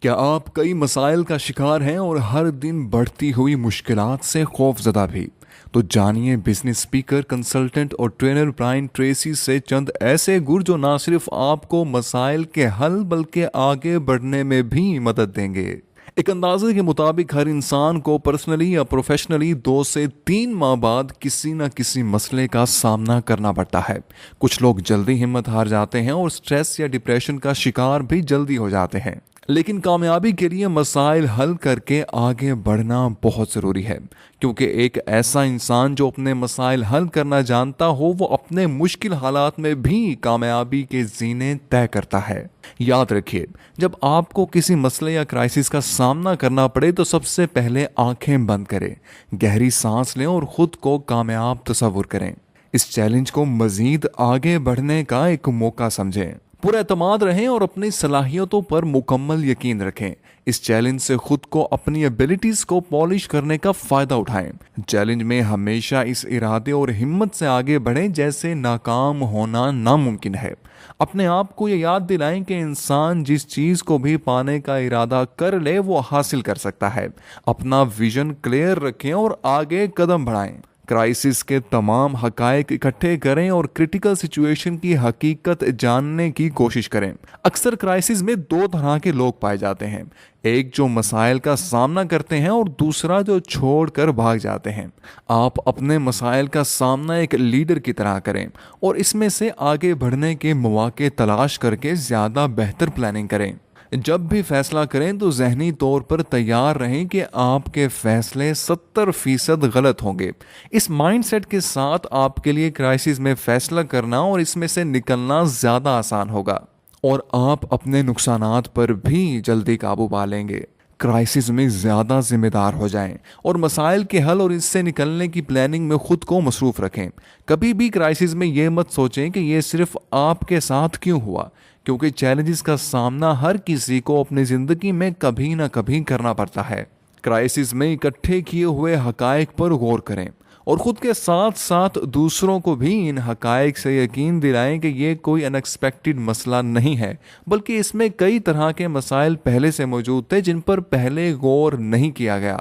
کیا آپ کئی مسائل کا شکار ہیں اور ہر دن بڑھتی ہوئی مشکلات سے خوف زدہ بھی؟ تو جانیے بزنس اسپیکر، کنسلٹنٹ اور ٹرینر برائن ٹریسی سے چند ایسے گر جو نہ صرف آپ کو مسائل کے حل بلکہ آگے بڑھنے میں بھی مدد دیں گے۔ ایک اندازے کے مطابق ہر انسان کو پرسنلی یا پروفیشنلی 2 سے 3 ماہ بعد کسی نہ کسی مسئلے کا سامنا کرنا پڑتا ہے۔ کچھ لوگ جلدی ہمت ہار جاتے ہیں اور سٹریس یا ڈپریشن کا شکار بھی جلدی ہو جاتے ہیں، لیکن کامیابی کے لیے مسائل حل کر کے آگے بڑھنا بہت ضروری ہے، کیونکہ ایک ایسا انسان جو اپنے مسائل حل کرنا جانتا ہو وہ اپنے مشکل حالات میں بھی کامیابی کے زینے طے کرتا ہے۔ یاد رکھیے، جب آپ کو کسی مسئلے یا کرائسس کا سامنا کرنا پڑے تو سب سے پہلے آنکھیں بند کریں، گہری سانس لیں اور خود کو کامیاب تصور کریں۔ اس چیلنج کو مزید آگے بڑھنے کا ایک موقع سمجھیں۔ پورا اعتماد رہیں اور اپنی صلاحیتوں پر مکمل یقین رکھیں۔ اس چیلنج سے خود کو اپنی ایبلٹیز کو پالش کرنے کا فائدہ اٹھائیں۔ چیلنج میں ہمیشہ اس ارادے اور ہمت سے آگے بڑھیں جیسے ناکام ہونا ناممکن ہے۔ اپنے آپ کو یہ یاد دلائیں کہ انسان جس چیز کو بھی پانے کا ارادہ کر لے وہ حاصل کر سکتا ہے۔ اپنا ویژن کلیئر رکھیں اور آگے قدم بڑھائیں۔ کرائسس کے تمام حقائق اکٹھے کریں اور کرٹیکل سچویشن کی حقیقت جاننے کی کوشش کریں۔ اکثر کرائسس میں 2 طرح کے لوگ پائے جاتے ہیں، ایک جو مسائل کا سامنا کرتے ہیں اور دوسرا جو چھوڑ کر بھاگ جاتے ہیں۔ آپ اپنے مسائل کا سامنا ایک لیڈر کی طرح کریں اور اس میں سے آگے بڑھنے کے مواقع تلاش کر کے زیادہ بہتر پلاننگ کریں۔ جب بھی فیصلہ کریں تو ذہنی طور پر تیار رہیں کہ آپ کے فیصلے 70% غلط ہوں گے۔ اس مائنڈ سیٹ کے ساتھ آپ کے لیے کرائسس میں فیصلہ کرنا اور اس میں سے نکلنا زیادہ آسان ہوگا، اور آپ اپنے نقصانات پر بھی جلدی قابو پا لیں گے۔ کرائسس میں زیادہ ذمہ دار ہو جائیں اور مسائل کے حل اور اس سے نکلنے کی پلاننگ میں خود کو مصروف رکھیں۔ کبھی بھی کرائسس میں یہ مت سوچیں کہ یہ صرف آپ کے ساتھ کیوں ہوا، کیونکہ چیلنجز کا سامنا ہر کسی کو اپنی زندگی میں کبھی نہ کبھی کرنا پڑتا ہے۔ کرائسس میں اکٹھے کیے ہوئے حقائق پر غور کریں اور خود کے ساتھ ساتھ دوسروں کو بھی ان حقائق سے یقین دلائیں کہ یہ کوئی ان ایکسپیکٹڈ مسئلہ نہیں ہے، بلکہ اس میں کئی طرح کے مسائل پہلے سے موجود تھے جن پر پہلے غور نہیں کیا گیا۔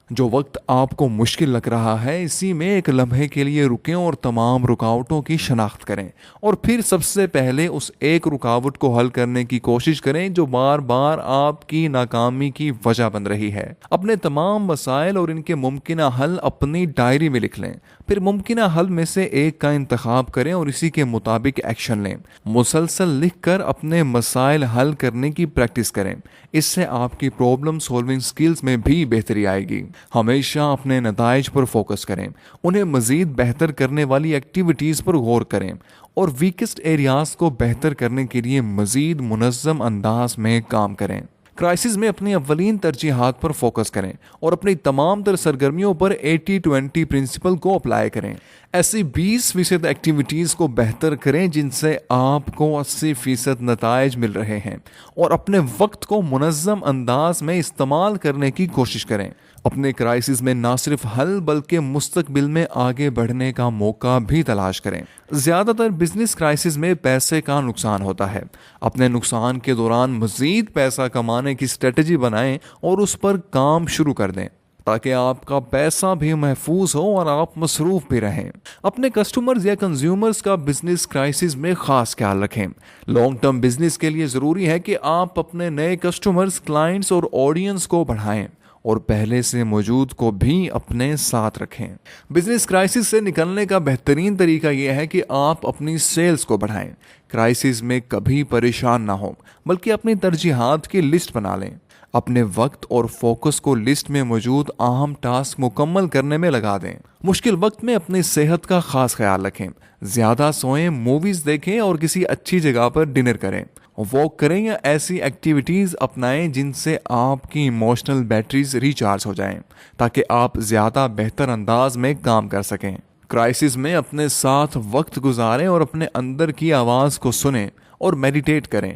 جو وقت آپ کو مشکل لگ رہا ہے اسی میں ایک لمحے کے لیے رکیں اور تمام رکاوٹوں کی شناخت کریں، اور پھر سب سے پہلے اس ایک رکاوٹ کو حل کرنے کی کوشش کریں جو بار بار آپ کی ناکامی کی وجہ بن رہی ہے۔ اپنے تمام مسائل اور ان کے ممکنہ حل اپنی ڈائری میں لکھ لیں، پھر ممکنہ حل میں سے ایک کا انتخاب کریں اور اسی کے مطابق ایکشن لیں۔ مسلسل لکھ کر اپنے مسائل حل کرنے کی پریکٹس کریں، اس سے آپ کی پرابلم سولونگ سکلز میں بھی بہتری آئے گی۔ ہمیشہ اپنے نتائج پر فوکس کریں، انہیں مزید بہتر کرنے والی ایکٹیویٹیز پر غور کریں اور ویکسٹ ایریاز کو بہتر کرنے کے لیے مزید منظم انداز میں کام کریں۔ کرائسس میں اپنی اولین ترجیحات پر فوکس کریں اور اپنی تمام تر سرگرمیوں پر 80-20 پرنسپل کو اپلائی کریں۔ ایسی 20% ایکٹیویٹیز کو بہتر کریں جن سے آپ کو 80% نتائج مل رہے ہیں، اور اپنے وقت کو منظم انداز میں استعمال کرنے کی کوشش کریں۔ اپنے کرائسس میں نہ صرف حل بلکہ مستقبل میں آگے بڑھنے کا موقع بھی تلاش کریں۔ زیادہ تر بزنس کرائسس میں پیسے کا نقصان ہوتا ہے۔ اپنے نقصان کے دوران مزید پیسہ کمانے کی اسٹریٹجی بنائیں اور اس پر کام شروع کر دیں تاکہ آپ کا پیسہ بھی محفوظ ہو اور آپ مصروف بھی رہیں۔ اپنے کسٹمرز یا کنزیومرز کا بزنس کرائسس میں خاص خیال رکھیں۔ لانگ ٹرم بزنس کے لیے ضروری ہے کہ آپ اپنے نئے کسٹمرز، کلائنٹس اور آڈینس کو بڑھائیں اور پہلے سے موجود کو بھی اپنے ساتھ رکھیں۔ بزنس کرائسس سے نکلنے کا بہترین طریقہ یہ ہے کہ آپ اپنی سیلز کو بڑھائیں۔ کرائسس میں کبھی پریشان نہ ہوں بلکہ اپنی ترجیحات کی لسٹ بنا لیں۔ اپنے وقت اور فوکس کو لسٹ میں موجود اہم ٹاسک مکمل کرنے میں لگا دیں۔ مشکل وقت میں اپنی صحت کا خاص خیال رکھیں، زیادہ سوئیں، موویز دیکھیں اور کسی اچھی جگہ پر ڈنر کریں، واک کریں یا ایسی ایکٹیویٹیز اپنائیں جن سے آپ کی ایموشنل بیٹریز ریچارج ہو جائیں تاکہ آپ زیادہ بہتر انداز میں کام کر سکیں۔ کرائسس میں اپنے ساتھ وقت گزاریں اور اپنے اندر کی آواز کو سنیں اور میڈیٹیٹ کریں